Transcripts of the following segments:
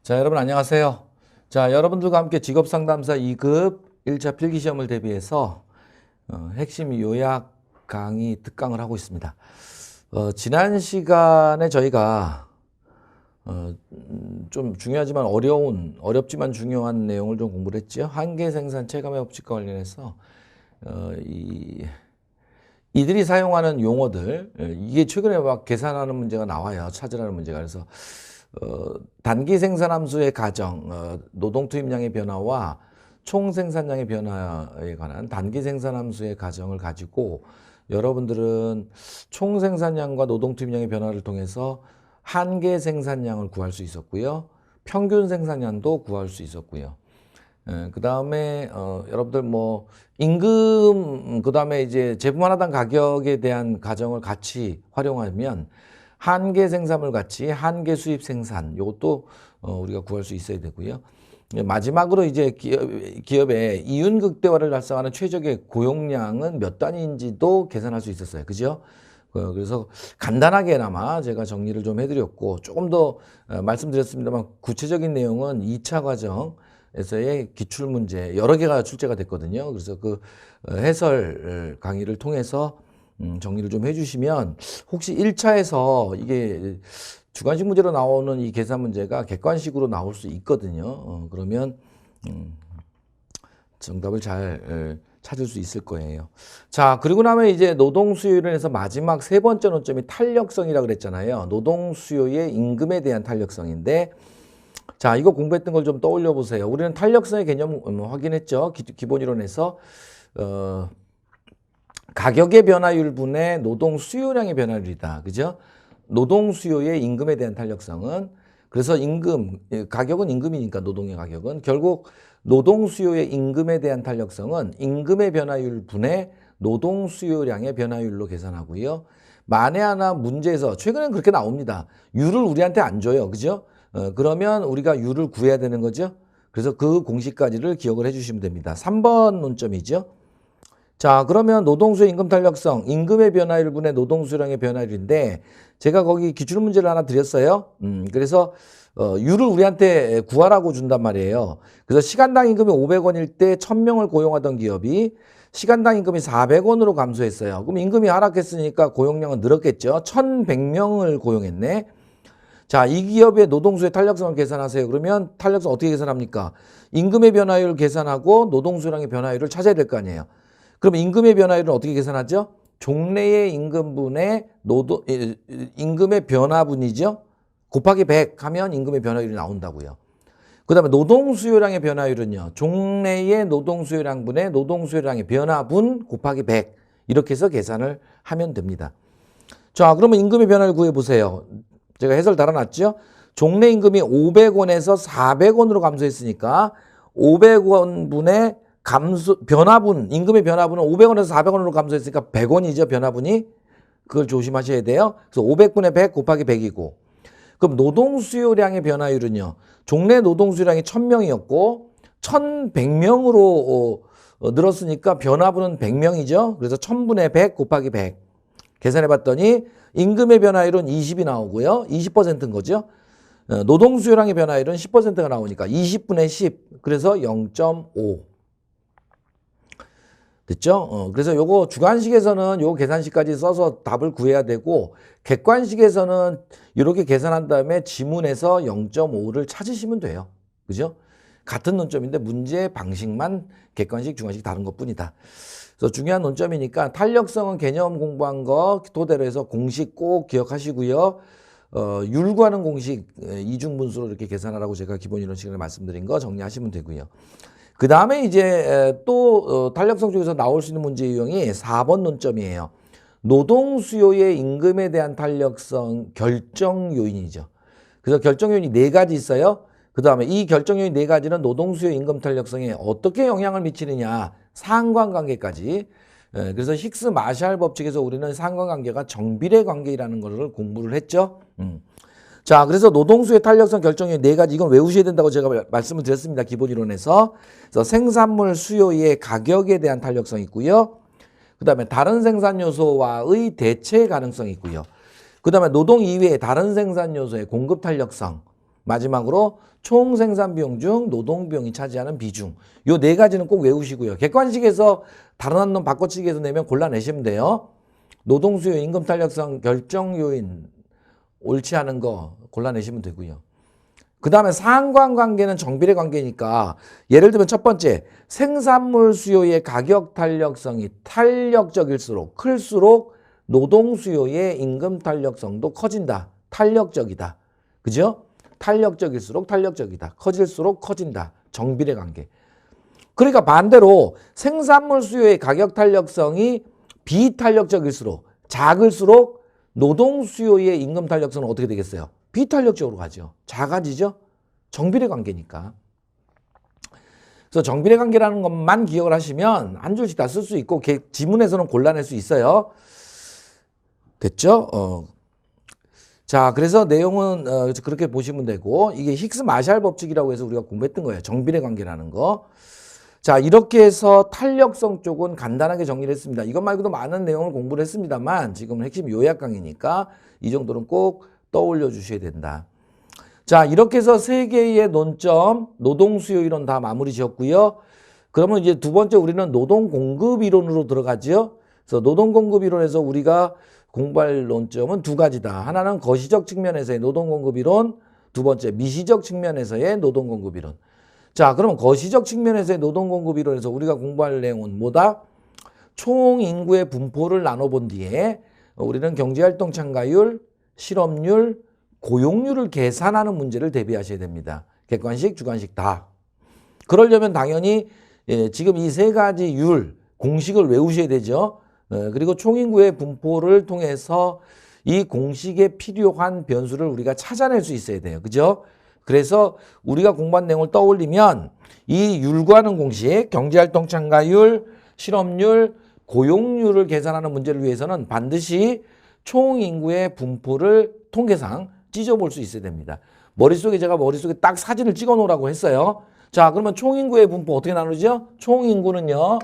자, 여러분 안녕하세요. 자, 여러분들과 함께 직업상담사 2급 1차 필기시험을 대비해서 핵심 요약 강의 특강을 하고 있습니다. 지난 시간에 저희가 좀 중요하지만 어렵지만 중요한 내용을 좀 공부를 했죠. 한계생산 체감의 법칙과 관련해서 이들이 사용하는 용어들, 이게 최근에 막 계산하는 문제가 나와요. 찾으라는 문제가. 그래서 단기 생산함수의 가정, 노동 투입량의 변화와 총 생산량의 변화에 관한 단기 생산함수의 가정을 가지고 여러분들은 총 생산량과 노동 투입량의 변화를 통해서 한계 생산량을 구할 수 있었고요. 평균 생산량도 구할 수 있었고요. 그 다음에 여러분들 뭐 임금, 그 다음에 이제 제품 하나당 가격에 대한 가정을 같이 활용하면 한계 생산물 가치, 한계 수입 생산, 이것도 우리가 구할 수 있어야 되고요. 마지막으로 이제 기업의 이윤 극대화를 달성하는 최적의 고용량은 몇 단위인지도 계산할 수 있었어요. 그죠? 그래서 간단하게나마 제가 정리를 좀 해드렸고, 조금 더 말씀드렸습니다만 구체적인 내용은 2차 과정에서의 기출문제 여러 개가 출제가 됐거든요. 그래서 그 해설 강의를 통해서 정리를 좀 해주시면 혹시 1차에서 이게 주관식 문제로 나오는 이 계산 문제가 객관식으로 나올 수 있거든요. 그러면 정답을 잘 찾을 수 있을 거예요. 자, 그리고 나면 이제 노동 수요를 해서 마지막 세 번째 논점이 탄력성이라고 그랬잖아요. 노동 수요의 임금에 대한 탄력성인데, 자, 이거 공부했던 걸 좀 떠올려 보세요. 우리는 탄력성의 개념 확인했죠. 기본 이론에서 가격의 변화율 분의 노동 수요량의 변화율이다. 그죠? 노동 수요의 임금에 대한 탄력성은, 그래서 가격은 임금이니까 노동의 가격은 결국 노동 수요의 임금에 대한 탄력성은 임금의 변화율 분의 노동 수요량의 변화율로 계산하고요. 만에 하나 문제에서 최근엔 그렇게 나옵니다. 유를 우리한테 안 줘요. 그죠? 그러면 우리가 유를 구해야 되는 거죠. 그래서 그 공식까지를 기억을 해주시면 됩니다. 3번 논점이죠. 자, 그러면 노동수요 임금 탄력성, 임금의 변화율 분의 노동수요량의 변화율인데, 제가 거기 기출문제를 하나 드렸어요. 그래서 유를 우리한테 구하라고 준단 말이에요. 그래서 시간당 임금이 500원일 때 1000명을 고용하던 기업이 시간당 임금이 400원으로 감소했어요. 그럼 임금이 하락했으니까 고용량은 늘었겠죠. 1100명을 고용했네. 자, 이 기업의 노동수요 탄력성을 계산하세요. 그러면 탄력성 어떻게 계산합니까? 임금의 변화율 계산하고 노동수요량의 변화율을 찾아야 될 거 아니에요. 그럼 임금의 변화율은 어떻게 계산하죠? 종래의 임금분의 임금의 변화분이죠. 곱하기 100 하면 임금의 변화율이 나온다고요. 그 다음에 노동수요량의 변화율은요. 종래의 노동수요량분의 노동수요량의 변화분 곱하기 100 이렇게 해서 계산을 하면 됩니다. 자, 그러면 임금의 변화를 구해보세요. 제가 해설 달아놨죠. 종래 임금이 500원에서 400원으로 감소했으니까 500원분의 변화분, 임금의 변화분은 500원에서 400원으로 감소했으니까 100원이죠, 변화분이. 그걸 조심하셔야 돼요. 그래서 500분의 100 곱하기 100이고. 그럼 노동수요량의 변화율은요. 종래 노동수요량이 1000명이었고 1100명으로 늘었으니까 변화분은 100명이죠. 그래서 1000분의 100 곱하기 100. 계산해 봤더니 임금의 변화율은 20이 나오고요. 20%인 거죠. 노동수요량의 변화율은 10%가 나오니까 20분의 10. 그래서 0.5. 됐죠? 그래서 요거 주관식에서는 요 계산식까지 써서 답을 구해야 되고, 객관식에서는 이렇게 계산한 다음에 지문에서 0.5를 찾으시면 돼요. 그죠? 같은 논점인데 문제 방식만 객관식, 주관식 다른 것 뿐이다. 그래서 중요한 논점이니까 탄력성은 개념 공부한 거 토대로 해서 공식 꼭 기억하시고요. 율구하는 공식 이중분수로 이렇게 계산하라고 제가 기본 이론 시간에 말씀드린 거 정리하시면 되고요. 그 다음에 이제 또 탄력성 쪽에서 나올 수 있는 문제 유형이 4번 논점이에요. 노동 수요의 임금에 대한 탄력성 결정 요인이죠. 그래서 결정 요인이 4가지 있어요. 그 다음에 이 결정 요인 4가지는 노동 수요 임금 탄력성에 어떻게 영향을 미치느냐 상관관계까지 그래서 힉스 마샬 법칙에서 우리는 상관관계가 정비례 관계라는 것을 공부를 했죠. 자, 그래서 노동수의 탄력성 결정의 네 가지, 이건 외우셔야 된다고 제가 말씀을 드렸습니다. 기본 이론에서. 그래서 생산물 수요의 가격에 대한 탄력성이 있고요. 그 다음에 다른 생산 요소와의 대체 가능성이 있고요. 그 다음에 노동 이외의 다른 생산 요소의 공급 탄력성. 마지막으로 총 생산 비용 중 노동 비용이 차지하는 비중. 요 네 가지는 꼭 외우시고요. 객관식에서 다른 한 놈 바꿔치기해서 내면 골라내시면 돼요. 노동 수요 임금 탄력성 결정 요인 옳지 않은 거 골라내시면 되고요. 그 다음에 상관관계는 정비례 관계니까 예를 들면 첫 번째 생산물 수요의 가격 탄력성이 탄력적일수록 클수록 노동 수요의 임금 탄력성도 커진다. 탄력적이다. 그죠? 탄력적일수록 탄력적이다. 커질수록 커진다. 정비례 관계. 그러니까 반대로 생산물 수요의 가격 탄력성이 비탄력적일수록 작을수록 노동 수요의 임금 탄력성은 어떻게 되겠어요? 비탄력적으로 가죠. 작아지죠? 정비례 관계니까. 그래서 정비례 관계라는 것만 기억을 하시면 한 줄씩 다 쓸 수 있고 지문에서는 골라낼 수 있어요. 됐죠? 자, 그래서 내용은 그렇게 보시면 되고 이게 힉스 마샬 법칙이라고 해서 우리가 공부했던 거예요. 정비례 관계라는 거. 자, 이렇게 해서 탄력성 쪽은 간단하게 정리를 했습니다. 이것 말고도 많은 내용을 공부를 했습니다만 지금은 핵심 요약 강의니까 이 정도는 꼭 떠올려 주셔야 된다. 자, 이렇게 해서 세 개의 논점, 노동 수요 이론 다 마무리 지었고요. 그러면 이제 두 번째 우리는 노동 공급 이론으로 들어가죠. 그래서 노동 공급 이론에서 우리가 공부할 논점은 두 가지다. 하나는 거시적 측면에서의 노동 공급 이론, 두 번째 미시적 측면에서의 노동 공급 이론. 자, 그러면 거시적 측면에서의 노동 공급 이론에서 우리가 공부할 내용은 뭐다? 총 인구의 분포를 나눠본 뒤에 우리는 경제활동 참가율, 실업률, 고용률을 계산하는 문제를 대비하셔야 됩니다. 객관식, 주관식 다. 그러려면 당연히 지금 이 세 가지 율, 공식을 외우셔야 되죠. 그리고 총인구의 분포를 통해서 이 공식에 필요한 변수를 우리가 찾아낼 수 있어야 돼요. 그죠? 그래서 우리가 공부한 내용을 떠올리면 이 율과는 공식, 경제활동 참가율, 실업률, 고용률을 계산하는 문제를 위해서는 반드시 총인구의 분포를 통계상 찢어볼 수 있어야 됩니다. 제가 머릿속에 딱 사진을 찍어 놓으라고 했어요. 자, 그러면 총인구의 분포 어떻게 나누죠? 총인구는요.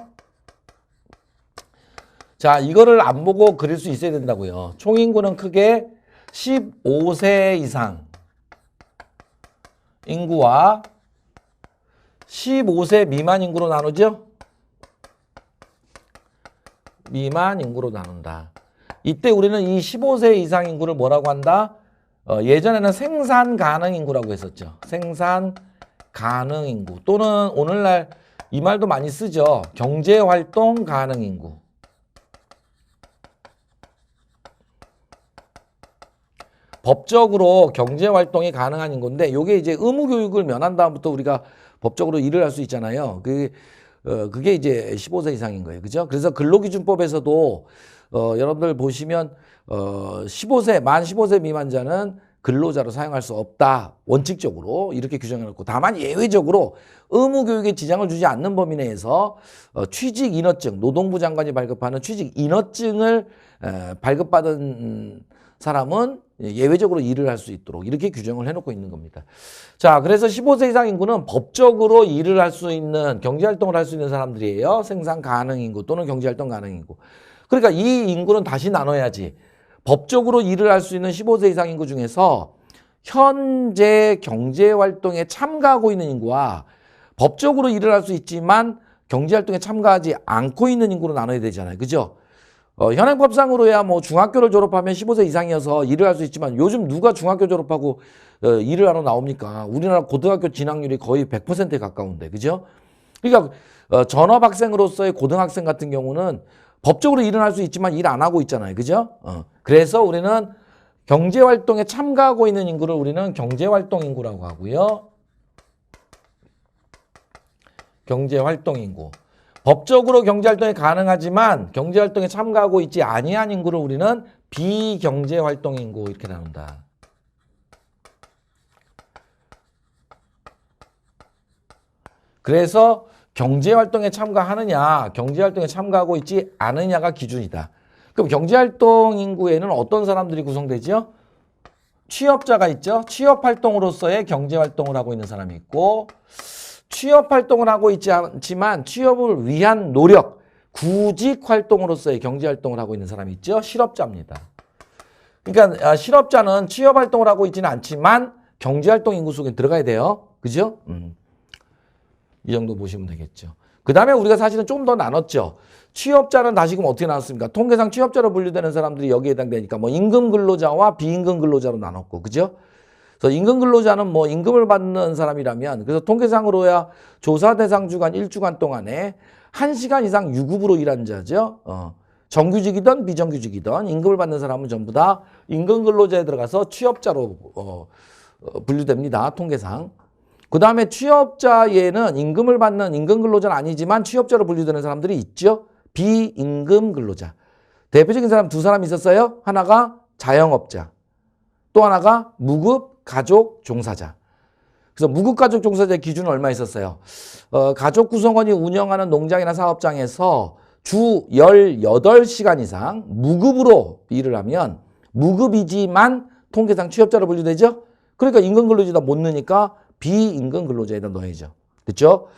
자, 이거를 안 보고 그릴 수 있어야 된다고요. 총인구는 크게 15세 이상 인구와 15세 미만 인구로 나누죠? 미만 인구로 나눈다. 이때 우리는 이 15세 이상 인구를 뭐라고 한다? 예전에는 생산 가능 인구라고 했었죠. 생산 가능 인구 또는 오늘날 이 말도 많이 쓰죠. 경제 활동 가능 인구. 법적으로 경제 활동이 가능한 인구인데 요게 이제 의무 교육을 면한 다음부터 우리가 법적으로 일을 할 수 있잖아요. 그게 이제 15세 이상인 거예요. 그죠? 그래서 근로기준법에서도 여러분들 보시면 만 15세 미만자는 근로자로 사용할 수 없다. 원칙적으로 이렇게 규정해 놓고 다만 예외적으로 의무 교육에 지장을 주지 않는 범위 내에서 취직 인허증, 노동부 장관이 발급하는 취직 인허증을 발급받은 사람은 예외적으로 일을 할 수 있도록 이렇게 규정을 해놓고 있는 겁니다. 자, 그래서 15세 이상 인구는 법적으로 일을 할 수 있는 경제활동을 할 수 있는 사람들이에요. 생산 가능 인구 또는 경제활동 가능 인구. 그러니까 이 인구는 다시 나눠야지. 법적으로 일을 할 수 있는 15세 이상 인구 중에서 현재 경제활동에 참가하고 있는 인구와 법적으로 일을 할 수 있지만 경제활동에 참가하지 않고 있는 인구로 나눠야 되잖아요. 그죠? 현행법상으로야 뭐 중학교를 졸업하면 15세 이상이어서 일을 할 수 있지만 요즘 누가 중학교 졸업하고 일을 하러 나옵니까? 우리나라 고등학교 진학률이 거의 100%에 가까운데, 그죠? 그러니까 전업학생으로서의 고등학생 같은 경우는 법적으로 일은 할 수 있지만 일 안 하고 있잖아요, 그죠? 그래서 우리는 경제활동에 참가하고 있는 인구를 우리는 경제활동 인구라고 하고요. 경제활동 인구. 법적으로 경제활동이 가능하지만 경제활동에 참가하고 있지 아니한 인구를 우리는 비경제활동 인구 이렇게 나눈다. 그래서 경제활동에 참가하느냐, 경제활동에 참가하고 있지 않느냐가 기준이다. 그럼 경제활동 인구에는 어떤 사람들이 구성되죠? 취업자가 있죠. 취업활동으로서의 경제활동을 하고 있는 사람이 있고, 취업활동을 하고 있지 않지만 취업을 위한 노력, 구직활동으로서의 경제활동을 하고 있는 사람이 있죠. 실업자입니다. 그러니까 실업자는 취업활동을 하고 있지는 않지만 경제활동 인구 속에 들어가야 돼요. 그죠? 이 정도 보시면 되겠죠. 그 다음에 우리가 사실은 좀 더 나눴죠. 취업자는 다시금 어떻게 나눴습니까? 통계상 취업자로 분류되는 사람들이 여기에 해당되니까 뭐 임금 근로자와 비임금 근로자로 나눴고, 그죠? 그래서 임금 근로자는 뭐 임금을 받는 사람이라면, 그래서 통계상으로야 조사 대상 주간 1주간 동안에 1시간 이상 유급으로 일한 자죠. 정규직이든 비정규직이든 임금을 받는 사람은 전부 다 임금 근로자에 들어가서 취업자로 분류됩니다. 통계상. 그 다음에 취업자에는 임금을 받는 임금 근로자는 아니지만 취업자로 분류되는 사람들이 있죠. 비임금 근로자. 대표적인 사람 두 사람 있었어요. 하나가 자영업자. 또 하나가 무급 가족 종사자. 그래서 무급 가족 종사자의 기준은 얼마 있었어요? 가족 구성원이 운영하는 농장이나 사업장에서 주 18시간 이상 무급으로 일을 하면 무급이지만 통계상 취업자로 분류되죠? 그러니까 임금 근로자에다 못 넣으니까 비임금 근로자에다 넣어야죠. 그렇죠?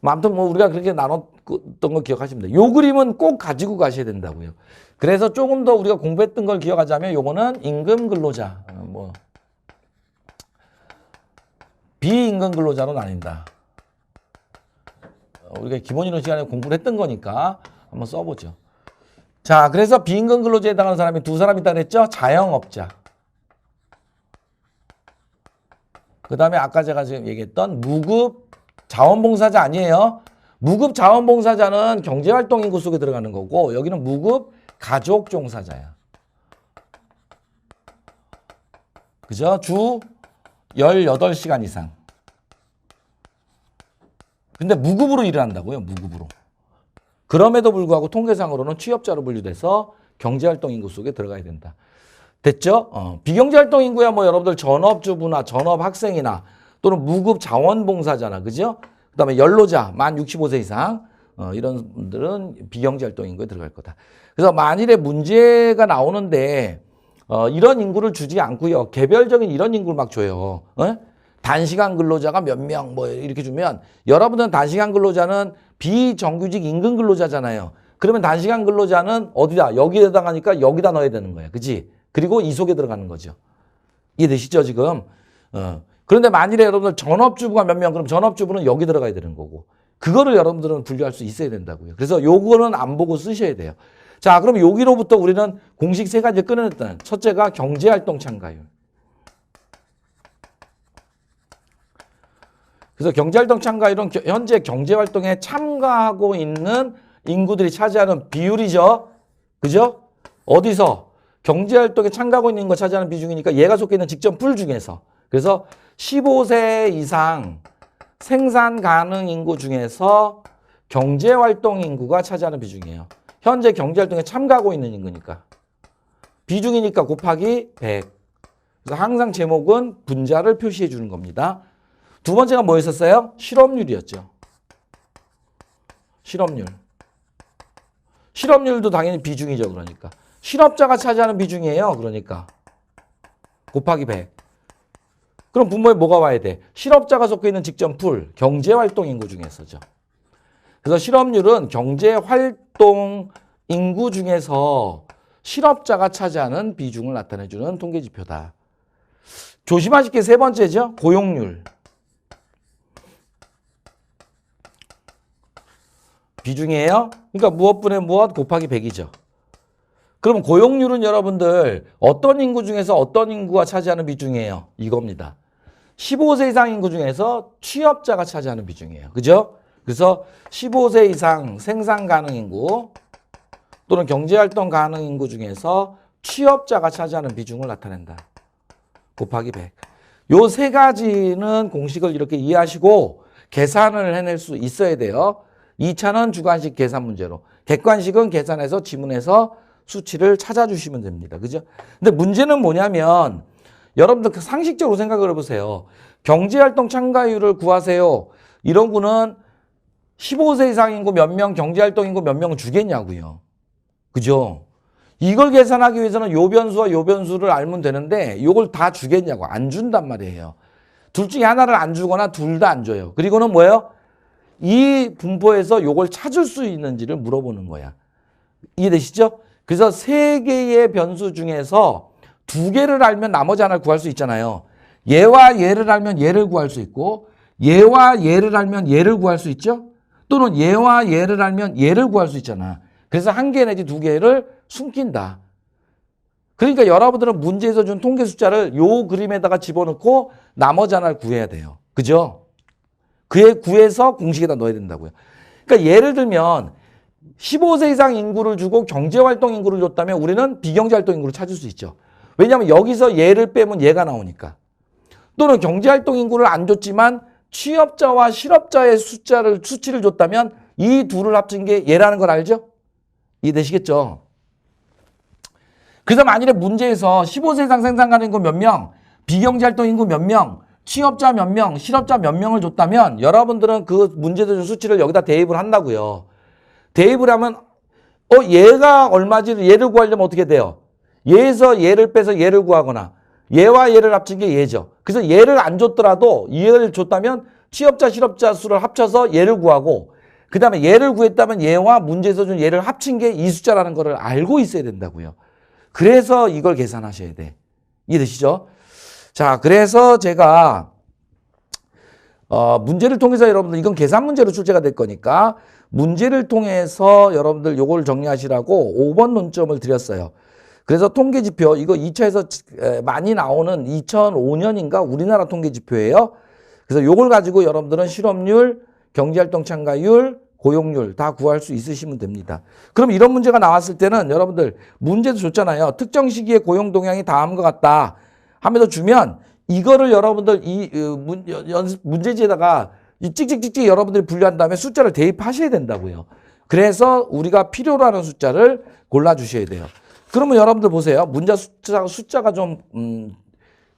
아무튼 뭐 우리가 그렇게 나눴던 거 기억하시면 돼요. 요 그림은 꼭 가지고 가셔야 된다고요. 그래서 조금 더 우리가 공부했던 걸 기억하자면 요거는 임금 근로자, 뭐 비임금 근로자로 나뉜다. 우리가 기본이론 시간에 공부를 했던 거니까 한번 써보죠. 자, 그래서 비임금 근로자에 해당하는 사람이 두 사람 있다 그랬죠? 자영업자. 그 다음에 아까 제가 지금 얘기했던 무급 자원봉사자 아니에요. 무급 자원봉사자는 경제활동 인구 속에 들어가는 거고, 여기는 무급 가족 종사자야. 그죠? 주 18시간 이상. 근데 무급으로 일을 한다고요. 무급으로. 그럼에도 불구하고 통계상으로는 취업자로 분류돼서 경제활동 인구 속에 들어가야 된다. 됐죠? 비경제활동 인구야 뭐 여러분들 전업주부나 전업학생이나 또는 무급 자원봉사자나, 그죠? 그 다음에 연로자, 만 65세 이상, 이런 분들은 비경제활동 인구에 들어갈 거다. 그래서 만일에 문제가 나오는데, 이런 인구를 주지 않고요. 개별적인 이런 인구를 막 줘요. 단시간 근로자가 몇 명, 뭐 이렇게 주면, 여러분들은 단시간 근로자는 비정규직 임금 근로자잖아요. 그러면 단시간 근로자는 어디다? 여기에 해당하니까 여기다 넣어야 되는 거야. 그치? 그리고 이 속에 들어가는 거죠. 이해되시죠, 지금? 그런데 만일에 여러분들 전업주부가 몇 명, 그럼 전업주부는 여기 들어가야 되는 거고, 그거를 여러분들은 분류할 수 있어야 된다고요. 그래서 요거는 안 보고 쓰셔야 돼요. 자, 그럼 여기로부터 우리는 공식 세 가지 끊어냈다. 첫째가 경제활동 참가율. 그래서 경제활동 참가율은 현재 경제활동에 참가하고 있는 인구들이 차지하는 비율이죠. 그죠? 어디서? 경제활동에 참가하고 있는 거 차지하는 비중이니까 얘가 속해 있는 직전풀 중에서. 그래서 15세 이상 생산 가능 인구 중에서 경제활동 인구가 차지하는 비중이에요. 현재 경제활동에 참가하고 있는 인구니까. 비중이니까 곱하기 100. 그래서 항상 제목은 분자를 표시해 주는 겁니다. 두 번째가 뭐였었어요? 실업률이었죠. 실업률. 실업률도 당연히 비중이죠. 그러니까. 실업자가 차지하는 비중이에요. 그러니까. 곱하기 100. 그럼 분모에 뭐가 와야 돼? 실업자가 속해 있는 직전풀, 경제활동 인구 중에서죠. 그래서 실업률은 경제활동 인구 중에서 실업자가 차지하는 비중을 나타내주는 통계지표다. 조심하실 게 세 번째죠. 고용률. 비중이에요. 그러니까 무엇분의 무엇 곱하기 100이죠. 그럼 고용률은 여러분들 어떤 인구 중에서 어떤 인구가 차지하는 비중이에요? 이겁니다. 15세 이상 인구 중에서 취업자가 차지하는 비중이에요. 그죠? 그래서 15세 이상 생산 가능 인구 또는 경제활동 가능 인구 중에서 취업자가 차지하는 비중을 나타낸다. 곱하기 100. 요 세 가지는 공식을 이렇게 이해하시고 계산을 해낼 수 있어야 돼요. 2차는 주관식 계산 문제로. 객관식은 계산해서 지문에서 수치를 찾아주시면 됩니다. 그죠? 근데 문제는 뭐냐면 여러분들 상식적으로 생각을 해보세요. 경제활동 참가율을 구하세요. 이런 거는 15세 이상 인구 몇 명, 경제활동 인구 몇 명을 주겠냐고요. 그죠? 이걸 계산하기 위해서는 요 변수와 요 변수를 알면 되는데 이걸 다 주겠냐고. 안 준단 말이에요. 둘 중에 하나를 안 주거나 둘 다 안 줘요. 그리고는 뭐예요? 이 분포에서 요걸 찾을 수 있는지를 물어보는 거야. 이해되시죠? 그래서 세 개의 변수 중에서 두 개를 알면 나머지 하나를 구할 수 있잖아요. 얘와 얘를 알면 얘를 구할 수 있고 얘와 얘를 알면 얘를 구할 수 있죠? 또는 얘와 얘를 알면 얘를 구할 수 있잖아. 그래서 한 개 내지 두 개를 숨긴다. 그러니까 여러분들은 문제에서 준 통계 숫자를 요 그림에다가 집어넣고 나머지 하나를 구해야 돼요. 그죠? 그에 구해서 공식에다 넣어야 된다고요. 그러니까 예를 들면 15세 이상 인구를 주고 경제활동 인구를 줬다면 우리는 비경제활동 인구를 찾을 수 있죠. 왜냐하면 여기서 얘를 빼면 얘가 나오니까. 또는 경제활동 인구를 안 줬지만 취업자와 실업자의 수치를 줬다면 이 둘을 합친 게 얘라는 걸 알죠? 이해되시겠죠? 그래서 만일에 문제에서 15세 이상 생산 인구 몇 명, 비경제활동 인구 몇 명, 취업자 몇 명, 실업자 몇 명을 줬다면 여러분들은 그 문제에서 준 수치를 여기다 대입을 한다고요. 대입을 하면 얘가 얼마지 얘를 구하려면 어떻게 돼요? 얘에서 얘를 빼서 얘를 구하거나 얘와 얘를 합친 게 얘죠. 그래서 얘를 안 줬더라도 얘를 줬다면 취업자, 실업자 수를 합쳐서 얘를 구하고 그 다음에 얘를 구했다면 얘와 문제에서 준 얘를 합친 게 이 숫자라는 거를 알고 있어야 된다고요. 그래서 이걸 계산하셔야 돼. 이해되시죠? 자, 그래서 제가 문제를 통해서 여러분들 이건 계산 문제로 출제가 될 거니까 문제를 통해서 여러분들 요걸 정리하시라고 5번 논점을 드렸어요. 그래서 통계지표 이거 2차에서 많이 나오는 2005년인가 우리나라 통계지표예요. 그래서 요걸 가지고 여러분들은 실업률, 경제활동 참가율, 고용률 다 구할 수 있으시면 됩니다. 그럼 이런 문제가 나왔을 때는 여러분들 문제도 줬잖아요. 특정 시기에 고용 동향이 다음과 같다 하면서 주면 이거를 여러분들 문제지에다가 찍찍찍찍 여러분들이 분류한 다음에 숫자를 대입하셔야 된다고요. 그래서 우리가 필요로 하는 숫자를 골라주셔야 돼요. 그러면 여러분들 보세요. 문제 숫자가 좀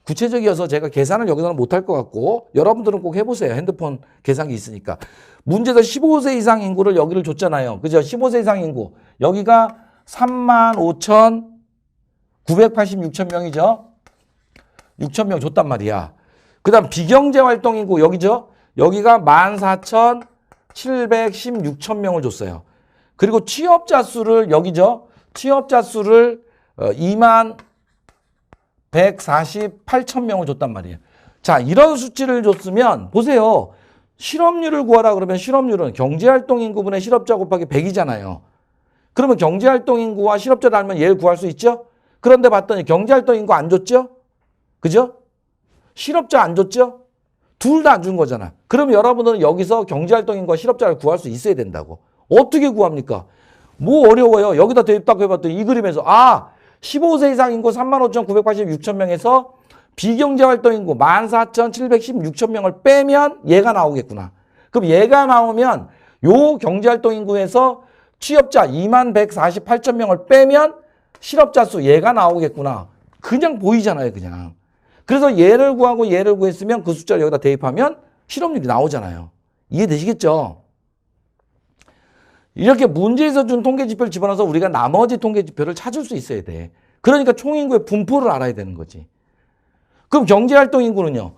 구체적이어서 제가 계산을 여기서는 못할 것 같고 여러분들은 꼭 해보세요. 핸드폰 계산기 있으니까. 문제에서 15세 이상 인구를 여기를 줬잖아요. 그죠? 15세 이상 인구. 여기가 35,986천 명이죠. 6천 명 줬단 말이야. 그 다음 비경제활동 인구 여기죠. 여기가 14,716천 명을 줬어요. 그리고 취업자 수를 여기죠. 취업자 수를 21,148천 명을 줬단 말이에요. 자, 이런 수치를 줬으면 보세요. 실업률을 구하라 그러면 실업률은 경제활동 인구분의 실업자 곱하기 100이잖아요. 그러면 경제활동 인구와 실업자를 알면 얘를 구할 수 있죠? 그런데 봤더니 경제활동 인구 안 줬죠? 그죠? 실업자 안 줬죠? 둘 다 안 준 거잖아. 그럼 여러분들은 여기서 경제활동 인구와 실업자를 구할 수 있어야 된다고. 어떻게 구합니까? 뭐 어려워요. 여기다 대입 딱 해봤더니 이 그림에서 15세 이상 인구 35,986천 명에서 비경제활동 인구 14,716천 명을 빼면 얘가 나오겠구나. 그럼 얘가 나오면 요 경제활동 인구에서 취업자 21,148천 명을 빼면 실업자 수 얘가 나오겠구나. 그냥 보이잖아요, 그냥. 그래서 얘를 구하고 얘를 구했으면 그 숫자를 여기다 대입하면 실업률이 나오잖아요. 이해되시겠죠? 이렇게 문제에서 준 통계지표를 집어넣어서 우리가 나머지 통계지표를 찾을 수 있어야 돼. 그러니까 총인구의 분포를 알아야 되는 거지. 그럼 경제활동 인구는요?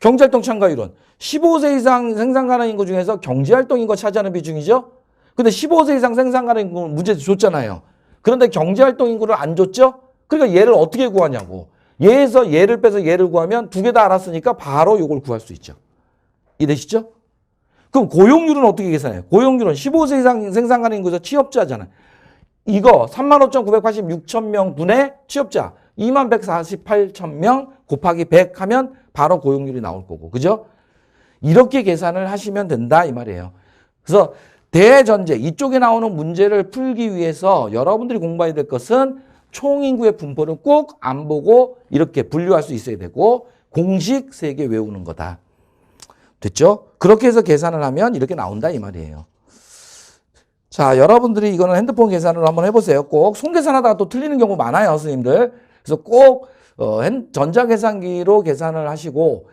경제활동 참가율은 15세 이상 생산 가능 인구 중에서 경제활동 인구가 차지하는 비중이죠? 근데 15세 이상 생산 가능 인구는 문제에서 줬잖아요. 그런데 경제활동 인구를 안 줬죠? 그러니까 얘를 어떻게 구하냐고. 얘에서 얘를 빼서 얘를 구하면 두 개 다 알았으니까 바로 이걸 구할 수 있죠. 이해되시죠? 그럼 고용률은 어떻게 계산해요? 고용률은 15세 이상 생산 가능 인구에서 취업자잖아요. 이거 35,986천 명 분의 취업자 21,148천 명 곱하기 100 하면 바로 고용률이 나올 거고. 그죠? 이렇게 계산을 하시면 된다 이 말이에요. 그래서 대전제 이쪽에 나오는 문제를 풀기 위해서 여러분들이 공부해야 될 것은 총인구의 분포를 꼭 안 보고 이렇게 분류할 수 있어야 되고 공식 3개 외우는 거다. 됐죠? 그렇게 해서 계산을 하면 이렇게 나온다 이 말이에요. 자, 여러분들이 이거는 핸드폰 계산으로 한번 해보세요. 꼭 손계산하다가 또 틀리는 경우 많아요, 선생님들. 그래서 꼭 전자계산기로 계산을 하시고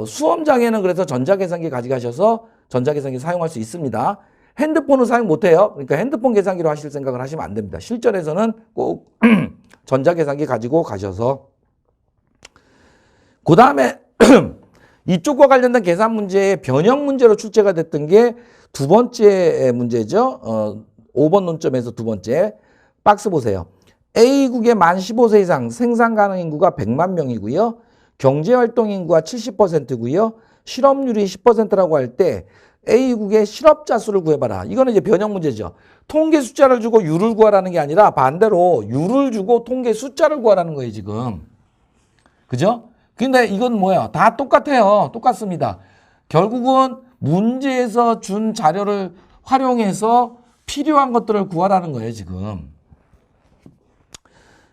수험장에는 그래서 전자계산기 가져가셔서 전자계산기 사용할 수 있습니다. 핸드폰은 사용 못해요. 그러니까 핸드폰 계산기로 하실 생각을 하시면 안 됩니다. 실전에서는 꼭 전자계산기 가지고 가셔서 그 다음에 이쪽과 관련된 계산 문제의 변형 문제로 출제가 됐던 게 두 번째 문제죠. 5번 논점에서 두 번째 박스 보세요. A국의 만 15세 이상 생산 가능 인구가 100만 명이고요. 경제활동 인구가 70%고요. 실업률이 10%라고 할 때 A국의 실업자 수를 구해봐라. 이거는 이제 변형 문제죠. 통계 숫자를 주고 유를 구하라는 게 아니라 반대로 유를 주고 통계 숫자를 구하라는 거예요, 지금. 그죠? 근데 이건 뭐야? 다 똑같아요. 똑같습니다. 결국은 문제에서 준 자료를 활용해서 필요한 것들을 구하라는 거예요, 지금.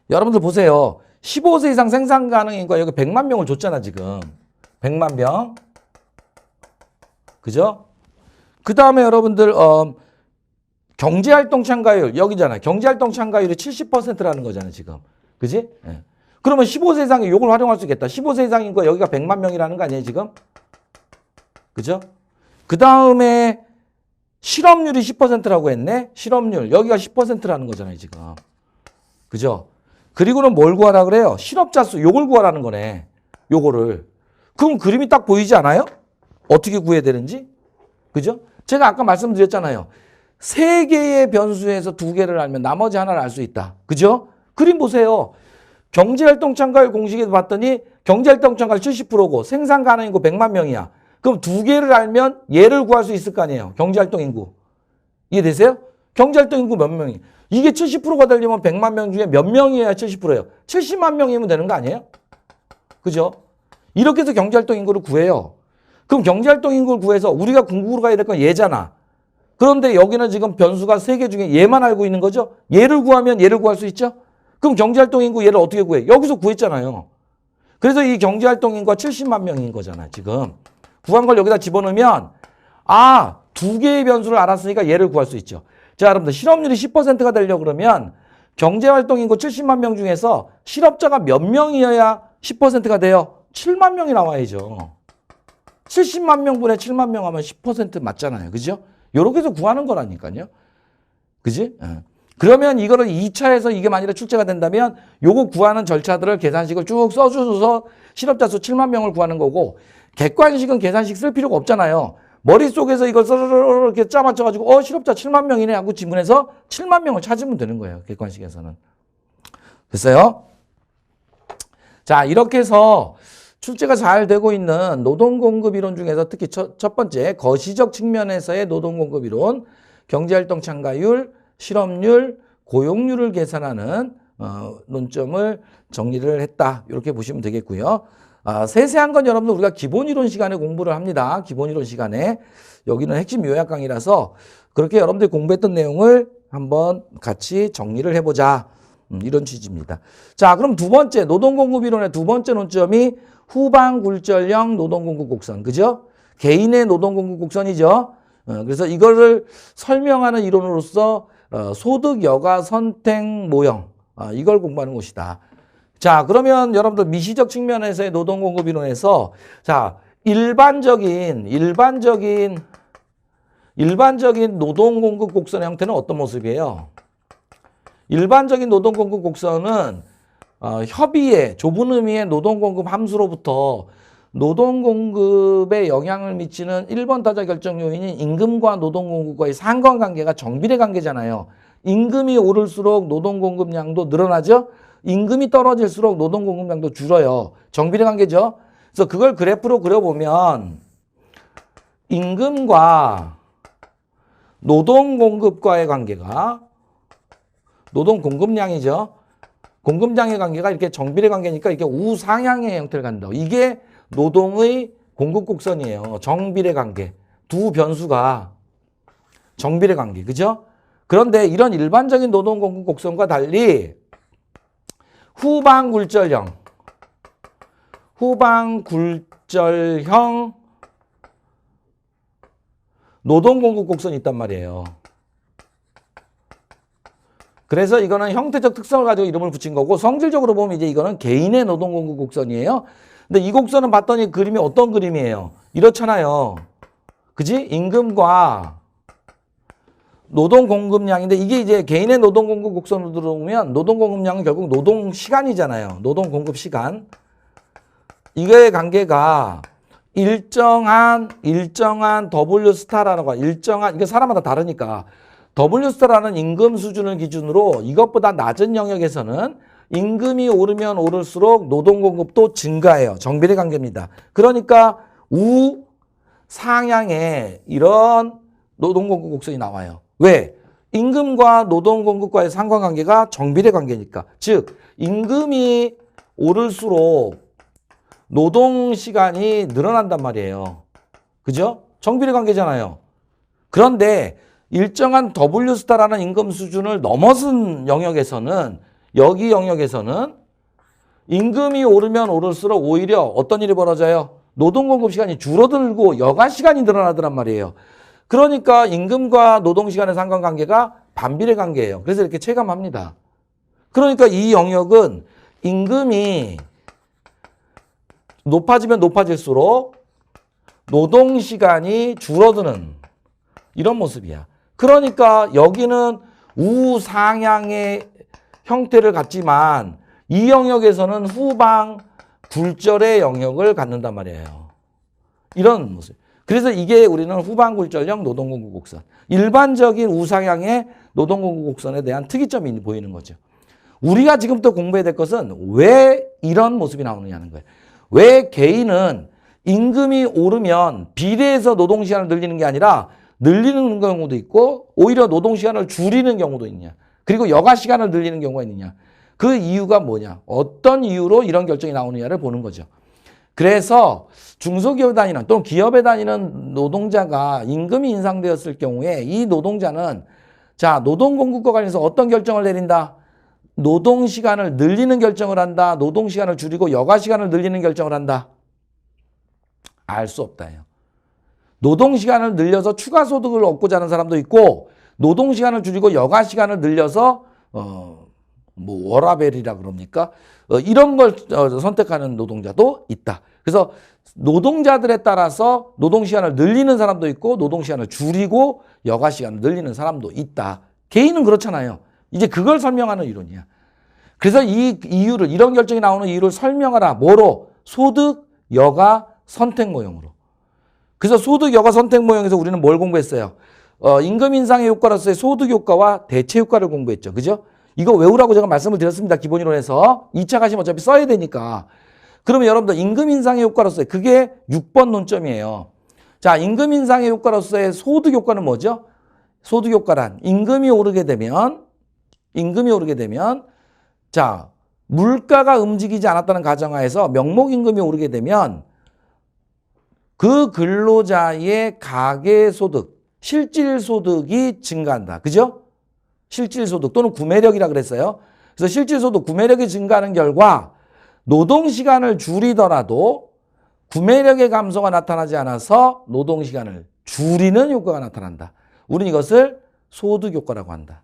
여러분들 보세요. 15세 이상 생산 가능 인구가 여기 100만 명을 줬잖아, 지금. 100만 명. 그죠? 그 다음에 여러분들, 경제활동 참가율, 여기잖아요. 경제활동 참가율이 70%라는 거잖아요, 지금. 그지? 예. 그러면 15세 이상의 요걸 활용할 수 있겠다. 15세 이상 인구가 여기가 100만 명이라는 거 아니에요, 지금? 그죠? 그 다음에 실업률이 10%라고 했네? 실업률. 여기가 10%라는 거잖아요, 지금. 그죠? 그리고는 뭘 구하라 그래요? 실업자 수, 요걸 구하라는 거네. 요거를. 그럼 그림이 딱 보이지 않아요? 어떻게 구해야 되는지? 그죠? 제가 아까 말씀드렸잖아요. 3개의 변수에서 2개를 알면 나머지 하나를 알 수 있다. 그죠? 그림 보세요. 경제활동 참가율 공식에서 봤더니 경제활동 참가율 70%고 생산 가능 인구 100만 명이야. 그럼 2개를 알면 얘를 구할 수 있을 거 아니에요. 경제활동 인구. 이해되세요? 경제활동 인구 몇 명이? 이게 70%가 되려면 100만 명 중에 몇 명이어야 70%예요? 70만 명이면 되는 거 아니에요? 그죠? 이렇게 해서 경제활동 인구를 구해요. 그럼 경제활동 인구를 구해서 우리가 궁극으로 가야 될 건 얘잖아. 그런데 여기는 지금 변수가 3개 중에 얘만 알고 있는 거죠? 얘를 구하면 얘를 구할 수 있죠? 그럼 경제활동 인구 얘를 어떻게 구해? 여기서 구했잖아요. 그래서 이 경제활동 인구가 70만 명인 거잖아, 지금. 구한 걸 여기다 집어넣으면, 2개의 변수를 알았으니까 얘를 구할 수 있죠. 자, 여러분들, 실업률이 10%가 되려고 그러면 경제활동 인구 70만 명 중에서 실업자가 몇 명이어야 10%가 돼요? 7만 명이 나와야죠. 70만 명분의 7만 명 하면 10% 맞잖아요. 그죠? 요렇게 해서 구하는 거라니까요. 그지? 그러면 이거를 2차에서 이게 만일에 출제가 된다면 요거 구하는 절차들을 계산식을 쭉 써주셔서 실업자 수 7만 명을 구하는 거고 객관식은 계산식 쓸 필요가 없잖아요. 머릿속에서 이걸 이렇게 짜맞춰가지고 실업자 7만 명이네 하고 지문에서 7만 명을 찾으면 되는 거예요. 객관식에서는. 됐어요? 자, 이렇게 해서 출제가 잘 되고 있는 노동공급 이론 중에서 특히 첫 번째 거시적 측면에서의 노동공급 이론, 경제활동 참가율, 실업률, 고용률을 계산하는 논점을 정리를 했다. 이렇게 보시면 되겠고요. 세세한 건 여러분들 우리가 기본이론 시간에 공부를 합니다. 기본이론 시간에. 여기는 핵심 요약 강의라서 그렇게 여러분들이 공부했던 내용을 한번 같이 정리를 해보자. 이런 취지입니다. 자, 그럼 두 번째 노동공급 이론의 두 번째 논점이 후방굴절형 노동공급 곡선. 그죠? 개인의 노동공급 곡선이죠. 그래서 이거를 설명하는 이론으로서 소득 여가 선택 모형. 이걸 공부하는 곳이다. 자, 그러면 여러분들 미시적 측면에서의 노동공급 이론에서 자, 일반적인 노동공급 곡선의 형태는 어떤 모습이에요? 일반적인 노동공급 곡선은 협의의 좁은 의미의 노동공급 함수로부터 노동공급에 영향을 미치는 1번 타자 결정 요인인 임금과 노동공급과의 상관관계가 정비례 관계잖아요. 임금이 오를수록 노동공급량도 늘어나죠. 임금이 떨어질수록 노동공급량도 줄어요. 정비례 관계죠. 그래서 그걸 그래프로 그려보면 임금과 노동공급과의 관계가 노동공급량이죠. 공급량의 관계가 이렇게 정비례 관계니까 이렇게 우상향의 형태를 갖는다. 이게 노동의 공급곡선이에요. 정비례 관계. 두 변수가 정비례 관계. 그죠? 그런데 이런 일반적인 노동 공급곡선과 달리 후방굴절형 노동 공급곡선이 있단 말이에요. 그래서 이거는 형태적 특성을 가지고 이름을 붙인 거고 성질적으로 보면 이제 이거는 개인의 노동 공급 곡선이에요. 근데 이 곡선은 봤더니 그림이 어떤 그림이에요? 이렇잖아요. 그지? 임금과 노동 공급량인데 이게 이제 개인의 노동 공급 곡선으로 들어오면 노동 공급량은 결국 노동 시간이잖아요. 노동 공급 시간. 이거의 관계가 일정한 W 스타라는 일정한 이게 사람마다 다르니까 W 스타라는 임금 수준을 기준으로 이것보다 낮은 영역에서는 임금이 오르면 오를수록 노동 공급도 증가해요. 정비례 관계입니다. 그러니까 우상향의 이런 노동 공급 곡선이 나와요. 왜? 임금과 노동 공급과의 상관관계가 정비례 관계니까. 즉 임금이 오를수록 노동 시간이 늘어난단 말이에요. 그죠? 정비례 관계잖아요. 그런데 일정한 W 스타라는 임금 수준을 넘어선 영역에서는 여기 영역에서는 임금이 오르면 오를수록 오히려 어떤 일이 벌어져요? 노동 공급 시간이 줄어들고 여가 시간이 늘어나더란 말이에요. 그러니까 임금과 노동 시간의 상관관계가 반비례 관계예요. 그래서 이렇게 체감합니다. 그러니까 이 영역은 임금이 높아지면 높아질수록 노동 시간이 줄어드는 이런 모습이야. 그러니까 여기는 우상향의 형태를 갖지만 이 영역에서는 후방 굴절의 영역을 갖는단 말이에요. 이런 모습. 그래서 이게 우리는 후방 굴절형 노동 공급 곡선. 일반적인 우상향의 노동 공급 곡선에 대한 특이점이 보이는 거죠. 우리가 지금부터 공부해야 될 것은 왜 이런 모습이 나오느냐는 거예요. 왜 개인은 임금이 오르면 비례해서 노동시간을 늘리는 게 아니라 늘리는 경우도 있고 오히려 노동시간을 줄이는 경우도 있냐. 그리고 여가시간을 늘리는 경우가 있느냐. 그 이유가 뭐냐. 어떤 이유로 이런 결정이 나오느냐를 보는 거죠. 그래서 중소기업에 다니는 또는 기업에 다니는 노동자가 임금이 인상되었을 경우에 이 노동자는 자 노동공급과 관련해서 어떤 결정을 내린다. 노동시간을 늘리는 결정을 한다. 노동시간을 줄이고 여가시간을 늘리는 결정을 한다. 알 수 없다요. 노동시간을 늘려서 추가 소득을 얻고자 하는 사람도 있고 노동시간을 줄이고 여가시간을 늘려서 뭐 워라벨이라 그럽니까? 이런 걸 선택하는 노동자도 있다. 그래서 노동자들에 따라서 노동시간을 늘리는 사람도 있고 노동시간을 줄이고 여가시간을 늘리는 사람도 있다. 개인은 그렇잖아요. 이제 그걸 설명하는 이론이야. 그래서 이 이유를 이런 결정이 나오는 이유를 설명하라. 뭐로? 소득, 여가, 선택 모형으로. 그래서 소득, 여가, 선택 모형에서 우리는 뭘 공부했어요? 임금 인상의 효과로서의 소득 효과와 대체 효과를 공부했죠. 그죠? 이거 외우라고 제가 말씀을 드렸습니다. 기본이론에서. 2차 가시면 어차피 써야 되니까. 그러면 여러분들 임금 인상의 효과로서의 그게 6번 논점이에요. 자, 임금 인상의 효과로서의 소득 효과는 뭐죠? 소득 효과란 임금이 오르게 되면 자, 물가가 움직이지 않았다는 가정하에서 명목임금이 오르게 되면 그 근로자의 가계소득, 실질소득이 증가한다. 그죠? 실질소득 또는 구매력이라 그랬어요. 그래서 실질소득, 구매력이 증가하는 결과 노동시간을 줄이더라도 구매력의 감소가 나타나지 않아서 노동시간을 줄이는 효과가 나타난다. 우리는 이것을 소득효과라고 한다.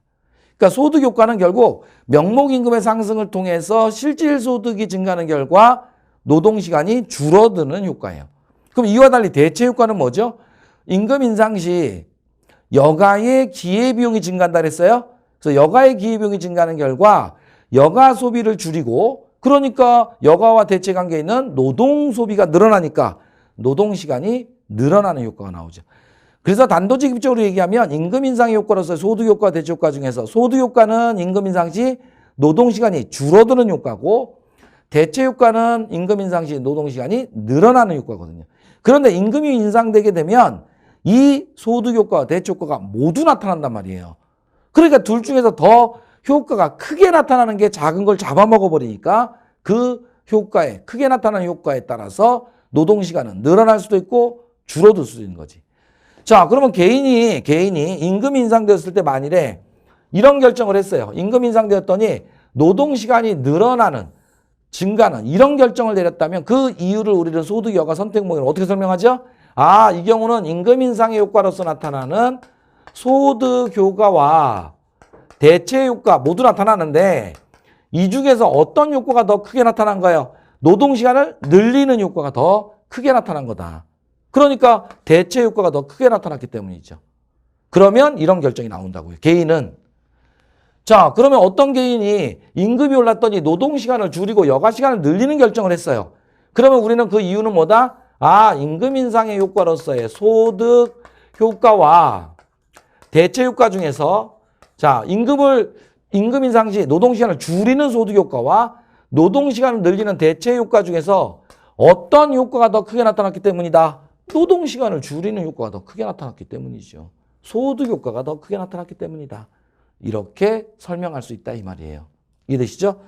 그러니까 소득효과는 결국 명목임금의 상승을 통해서 실질소득이 증가하는 결과 노동시간이 줄어드는 효과예요. 그럼 이와 달리 대체효과는 뭐죠? 임금 인상 시 여가의 기회비용이 증가한다 그랬어요. 그래서 여가의 기회비용이 증가하는 결과 여가 소비를 줄이고 그러니까 여가와 대체 관계에 있는 노동 소비가 늘어나니까 노동시간이 늘어나는 효과가 나오죠. 그래서 단도직입적으로 얘기하면 임금 인상의 효과로서 소득효과, 대체효과 중에서 소득효과는 임금 인상 시 노동시간이 줄어드는 효과고 대체효과는 임금 인상 시 노동시간이 늘어나는 효과거든요. 그런데 임금이 인상되게 되면 이 소득효과와 대체효과가 모두 나타난단 말이에요. 그러니까 둘 중에서 더 효과가 크게 나타나는 게 작은 걸 잡아먹어 버리니까 그 효과에 크게 나타나는 효과에 따라서 노동시간은 늘어날 수도 있고 줄어들 수도 있는 거지. 자, 그러면 개인이 임금 인상되었을 때 만일에 이런 결정을 했어요. 임금 인상되었더니 노동시간이 늘어나는, 증가는 이런 결정을 내렸다면 그 이유를 우리는 소득, 여가, 선택 모형으로 어떻게 설명하죠? 아, 이 경우는 임금 인상의 효과로서 나타나는 소득 효과와 대체 효과 모두 나타나는데 이 중에서 어떤 효과가 더 크게 나타난 거예요? 노동시간을 늘리는 효과가 더 크게 나타난 거다. 그러니까 대체 효과가 더 크게 나타났기 때문이죠. 그러면 이런 결정이 나온다고요. 개인은. 자, 그러면 어떤 개인이 임금이 올랐더니 노동시간을 줄이고 여가시간을 늘리는 결정을 했어요. 그러면 우리는 그 이유는 뭐다? 아, 임금 인상의 효과로서의 소득 효과와 대체 효과 중에서 자, 임금 인상 시 노동시간을 줄이는 소득 효과와 노동시간을 늘리는 대체 효과 중에서 어떤 효과가 더 크게 나타났기 때문이다? 노동시간을 줄이는 효과가 더 크게 나타났기 때문이죠. 소득 효과가 더 크게 나타났기 때문이다. 이렇게 설명할 수 있다 이 말이에요. 이해되시죠?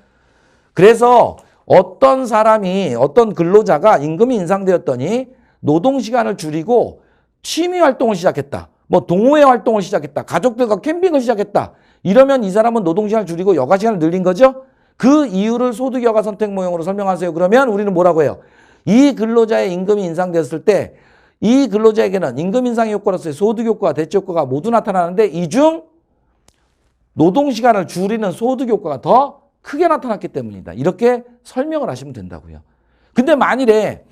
그래서 어떤 사람이 어떤 근로자가 임금이 인상되었더니 노동시간을 줄이고 취미활동을 시작했다. 뭐 동호회 활동을 시작했다. 가족들과 캠핑을 시작했다. 이러면 이 사람은 노동시간을 줄이고 여가시간을 늘린 거죠. 그 이유를 소득 여가 선택 모형으로 설명하세요. 그러면 우리는 뭐라고 해요? 이 근로자의 임금이 인상됐을 때 이 근로자에게는 임금 인상의 효과로서의 소득 효과와 대체 효과가 모두 나타나는데 이 중 노동시간을 줄이는 소득 효과가 더 크게 나타났기 때문이다. 이렇게 설명을 하시면 된다고요. 근데 만일에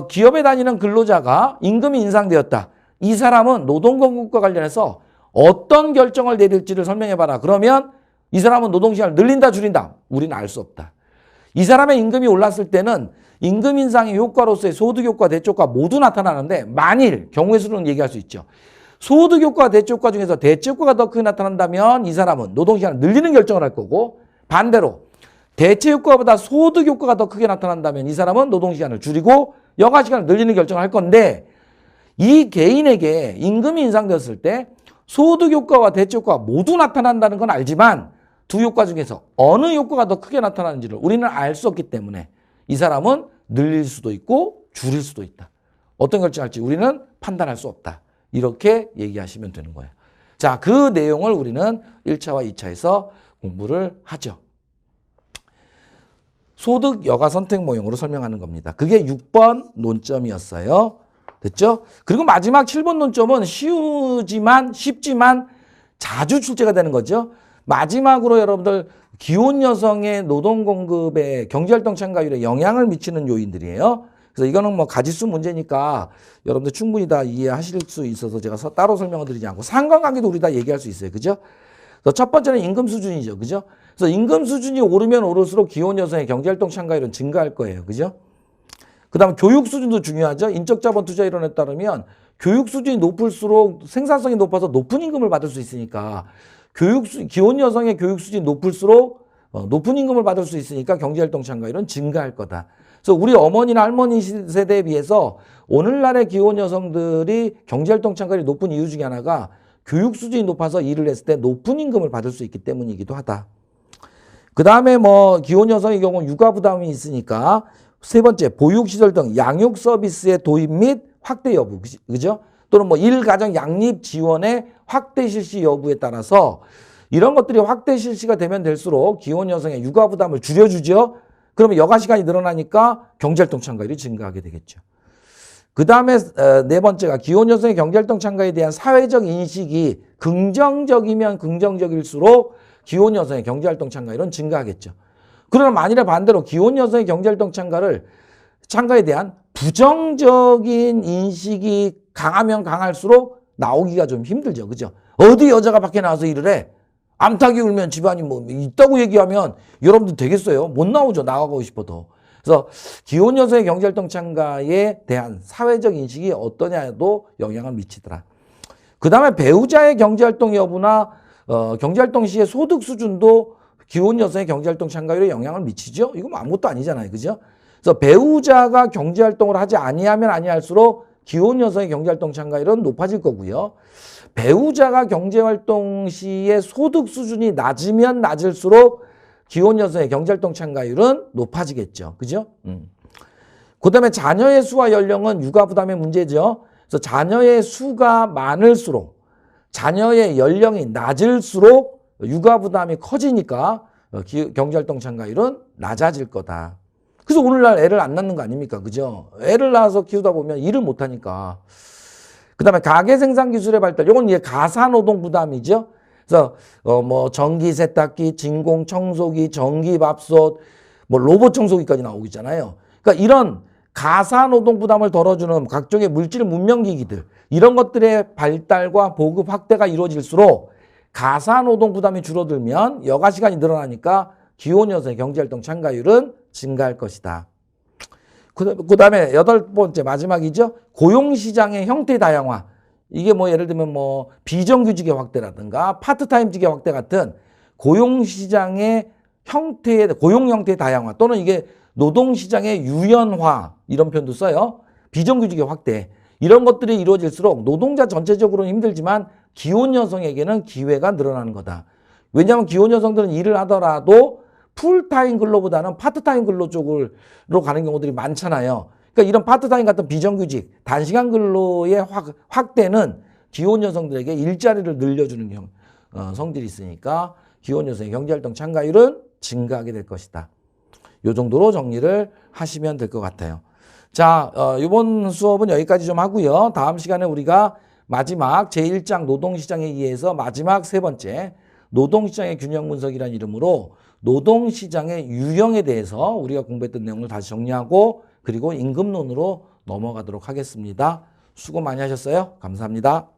기업에 다니는 근로자가 임금이 인상되었다. 이 사람은 노동건국과 관련해서 어떤 결정을 내릴지를 설명해봐라. 그러면 이 사람은 노동시간을 늘린다 줄인다. 우리는 알 수 없다. 이 사람의 임금이 올랐을 때는 임금 인상의 효과로서의 소득 효과, 대체 효과 모두 나타나는데 만일 경우의 수는 얘기할 수 있죠. 소득 효과와 대체 효과 중에서 대체 효과가 더 크게 나타난다면 이 사람은 노동시간을 늘리는 결정을 할 거고 반대로 대체 효과보다 소득 효과가 더 크게 나타난다면 이 사람은 노동시간을 줄이고 여가시간을 늘리는 결정을 할 건데 이 개인에게 임금이 인상되었을 때 소득 효과와 대체 효과가 모두 나타난다는 건 알지만 두 효과 중에서 어느 효과가 더 크게 나타나는지를 우리는 알 수 없기 때문에 이 사람은 늘릴 수도 있고 줄일 수도 있다. 어떤 결정할지 우리는 판단할 수 없다. 이렇게 얘기하시면 되는 거예요. 자, 그 내용을 우리는 1차와 2차에서 공부를 하죠. 소득 여가 선택 모형으로 설명하는 겁니다. 그게 6번 논점이었어요. 됐죠? 그리고 마지막 7번 논점은 쉽지만 자주 출제가 되는 거죠. 마지막으로 여러분들 기혼 여성의 노동 공급에 경제활동 참가율에 영향을 미치는 요인들이에요. 그래서 이거는 뭐 가지수 문제니까 여러분들 충분히 다 이해하실 수 있어서 제가 따로 설명을 드리지 않고 상관관계도 우리 다 얘기할 수 있어요. 그죠? 그래서 첫 번째는 임금 수준이죠. 그죠? 그래서 임금 수준이 오르면 오를수록 기혼 여성의 경제활동 참가율은 증가할 거예요. 그죠? 그 다음 교육 수준도 중요하죠. 인적자본 투자 이론에 따르면 교육 수준이 높을수록 생산성이 높아서 높은 임금을 받을 수 있으니까 기혼 여성의 교육 수준이 높을수록 높은 임금을 받을 수 있으니까 경제활동 참가율은 증가할 거다. 그래서 우리 어머니나 할머니 세대에 비해서 오늘날의 기혼 여성들이 경제활동 참가율이 높은 이유 중에 하나가 교육 수준이 높아서 일을 했을 때 높은 임금을 받을 수 있기 때문이기도 하다. 그 다음에 뭐 기혼 여성의 경우 육아 부담이 있으니까 세 번째 보육시설 등 양육 서비스의 도입 및 확대 여부. 그죠? 또는 뭐 일가정 양립 지원의 확대 실시 여부에 따라서 이런 것들이 확대 실시가 되면 될수록 기혼 여성의 육아 부담을 줄여주죠. 그러면 여가 시간이 늘어나니까 경제활동 참가율이 증가하게 되겠죠. 그 다음에 네 번째가 기혼 여성의 경제활동 참가에 대한 사회적 인식이 긍정적이면 긍정적일수록 기혼 여성의 경제활동 참가율은 증가하겠죠. 그러나 만일에 반대로 기혼 여성의 경제활동 참가에 대한 부정적인 인식이 강하면 강할수록 나오기가 좀 힘들죠. 그죠? 어디 여자가 밖에 나와서 일을 해? 암탉이 울면 집안이 뭐 있다고 얘기하면 여러분들 되겠어요? 못 나오죠. 나가고 싶어도. 그래서 기혼 여성의 경제활동 참가에 대한 사회적 인식이 어떠냐에도 영향을 미치더라. 그 다음에 배우자의 경제활동 여부나 경제활동 시의 소득 수준도 기혼 여성의 경제활동 참가율에 영향을 미치죠. 이건 아무것도 아니잖아요. 그죠? 그래서 배우자가 경제활동을 하지 아니하면 아니할수록 기혼 여성의 경제활동 참가율은 높아질 거고요. 배우자가 경제활동 시의 소득 수준이 낮으면 낮을수록 기혼 여성의 경제활동 참가율은 높아지겠죠. 그죠? 그 다음에 자녀의 수와 연령은 육아 부담의 문제죠. 그래서 자녀의 수가 많을수록 자녀의 연령이 낮을수록 육아 부담이 커지니까 경제활동 참가율은 낮아질 거다. 그래서 오늘날 애를 안 낳는 거 아닙니까? 그죠? 애를 낳아서 키우다 보면 일을 못 하니까. 그 다음에 가계 생산 기술의 발달. 이건 이제 가사노동 부담이죠. 그래서 뭐 전기 세탁기, 진공 청소기, 전기 밥솥, 뭐 로봇 청소기까지 나오고 있잖아요. 그러니까 이런 가사 노동 부담을 덜어주는 각종의 물질 문명기기들 이런 것들의 발달과 보급 확대가 이루어질수록 가사 노동 부담이 줄어들면 여가 시간이 늘어나니까 기혼 여성의 경제활동 참가율은 증가할 것이다. 그 다음에 8번째 마지막이죠. 고용시장의 형태 다양화. 이게 뭐 예를 들면 뭐 비정규직의 확대라든가 파트타임직의 확대 같은 고용시장의 고용 형태의 다양화 또는 이게 노동시장의 유연화 이런 표현도 써요. 비정규직의 확대. 이런 것들이 이루어질수록 노동자 전체적으로는 힘들지만 기혼 여성에게는 기회가 늘어나는 거다. 왜냐하면 기혼 여성들은 일을 하더라도 풀타임 근로보다는 파트타임 근로 쪽으로 가는 경우들이 많잖아요. 그러니까 이런 파트타임 같은 비정규직, 단시간 근로의 확대는 기혼 여성들에게 일자리를 늘려주는 성질이 있으니까 기혼 여성의 경제활동 참가율은 증가하게 될 것이다. 이 정도로 정리를 하시면 될 것 같아요. 자, 이번 수업은 여기까지 좀 하고요. 다음 시간에 우리가 마지막 제1장 노동시장에 의해서 마지막 3번째 노동시장의 균형 분석이라는 이름으로 노동시장의 유형에 대해서 우리가 공부했던 내용을 다시 정리하고 그리고 임금론으로 넘어가도록 하겠습니다. 수고 많이 하셨어요. 감사합니다.